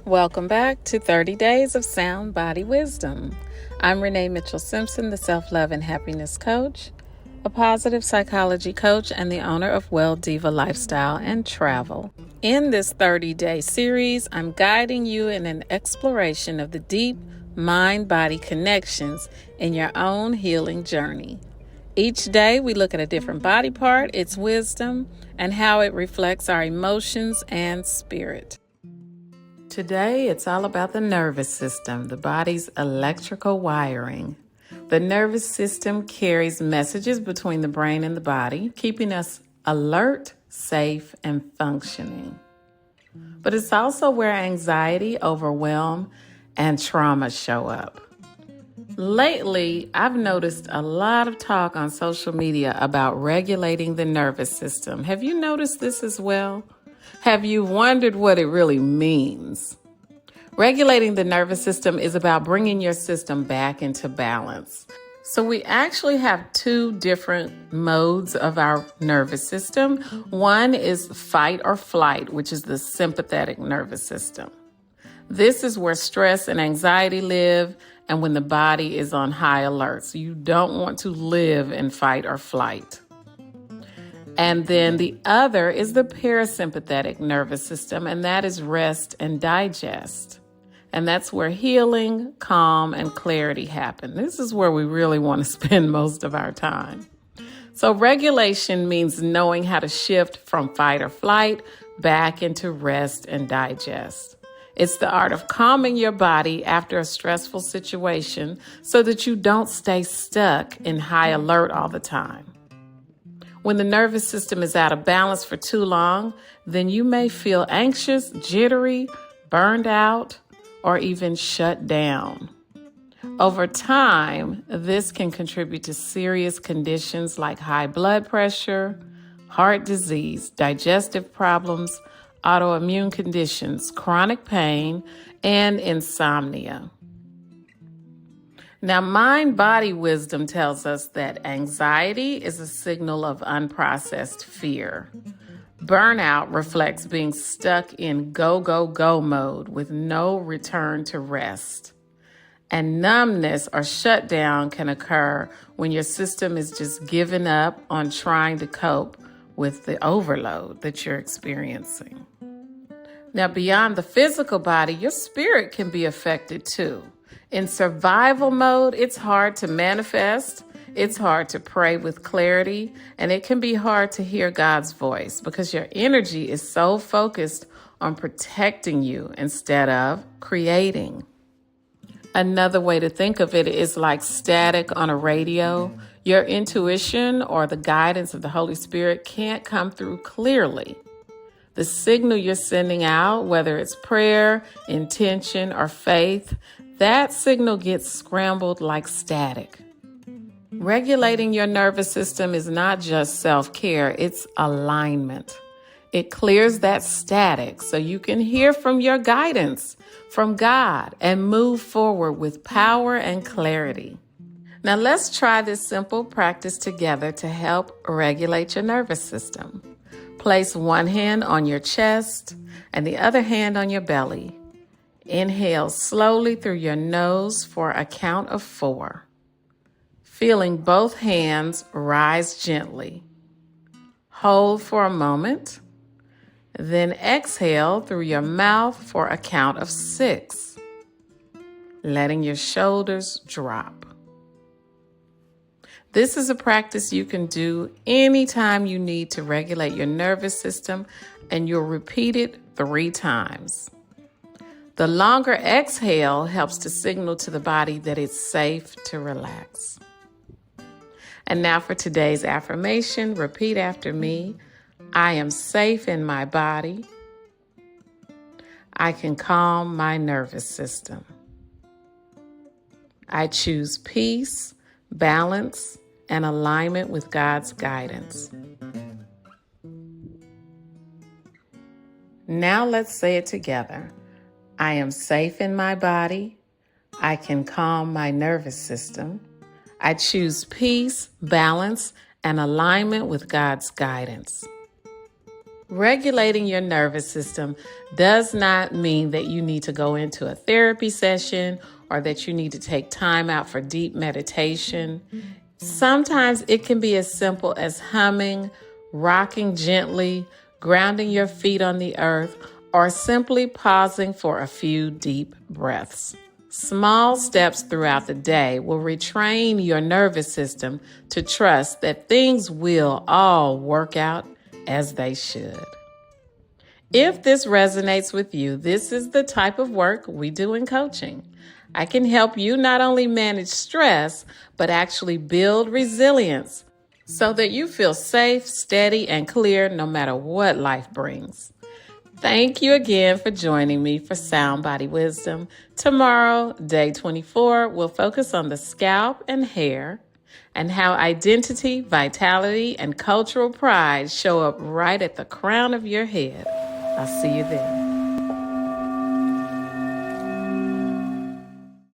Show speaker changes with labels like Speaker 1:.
Speaker 1: Welcome back to 30 Days of Sound Body Wisdom. I'm Renee Mitchell-Simpson, the Self-Love and Happiness Coach, a positive psychology coach, and the owner of Well Diva Lifestyle and Travel. In this 30-day series, I'm guiding you in an exploration of the deep mind-body connections in your own healing journey. Each day, we look at a different body part, its wisdom, and how it reflects our emotions and spirit. Today, it's all about the nervous system, the body's electrical wiring. The nervous system carries messages between the brain and the body, keeping us alert, safe, and functioning. But it's also where anxiety, overwhelm, and trauma show up. Lately, I've noticed a lot of talk on social media about regulating the nervous system. Have you noticed this as well? Have you wondered what it really means? Regulating the nervous system is about bringing your system back into balance. So we actually have two different modes of our nervous system. One is fight or flight, which is the sympathetic nervous system. This is where stress and anxiety live and when the body is on high alert. So you don't want to live in fight or flight. And then the other is the parasympathetic nervous system, and that is rest and digest. And that's where healing, calm, and clarity happen. This is where we really want to spend most of our time. So regulation means knowing how to shift from fight or flight back into rest and digest. It's the art of calming your body after a stressful situation so that you don't stay stuck in high alert all the time. When the nervous system is out of balance for too long, then you may feel anxious, jittery, burned out, or even shut down. Over time, this can contribute to serious conditions like high blood pressure, heart disease, digestive problems, autoimmune conditions, chronic pain, and insomnia. Now, mind-body wisdom tells us that anxiety is a signal of unprocessed fear. Burnout reflects being stuck in go, go, go mode with no return to rest. And numbness or shutdown can occur when your system is just giving up on trying to cope with the overload that you're experiencing. Now, beyond the physical body, your spirit can be affected too. In survival mode, it's hard to manifest, it's hard to pray with clarity, and it can be hard to hear God's voice because your energy is so focused on protecting you instead of creating. Another way to think of it is like static on a radio. Your intuition or the guidance of the Holy Spirit can't come through clearly. The signal you're sending out, whether it's prayer, intention, or faith, that signal gets scrambled like static. Regulating your nervous system is not just self-care, it's alignment. It clears that static so you can hear from your guidance, from God, and move forward with power and clarity. Now let's try this simple practice together to help regulate your nervous system. Place one hand on your chest and the other hand on your belly. Inhale slowly through your nose for a count of 4. Feeling both hands rise gently. Hold for a moment. Then exhale through your mouth for a count of 6. Letting your shoulders drop. This is a practice you can do anytime you need to regulate your nervous system, and you'll repeat it 3 times. The longer exhale helps to signal to the body that it's safe to relax. And now for today's affirmation, repeat after me. I am safe in my body. I can calm my nervous system. I choose peace, balance, and alignment with God's guidance. Now let's say it together. I am safe in my body. I can calm my nervous system. I choose peace, balance, and alignment with God's guidance. Regulating your nervous system does not mean that you need to go into a therapy session or that you need to take time out for deep meditation. Sometimes it can be as simple as humming, rocking gently, grounding your feet on the earth, or simply pausing for a few deep breaths. Small steps throughout the day will retrain your nervous system to trust that things will all work out as they should. If this resonates with you, this is the type of work we do in coaching. I can help you not only manage stress, but actually build resilience so that you feel safe, steady, and clear no matter what life brings. Thank you again for joining me for Sound Body Wisdom. Tomorrow, day 24, we'll focus on the scalp and hair and how identity, vitality, and cultural pride show up right at the crown of your head. I'll see you then.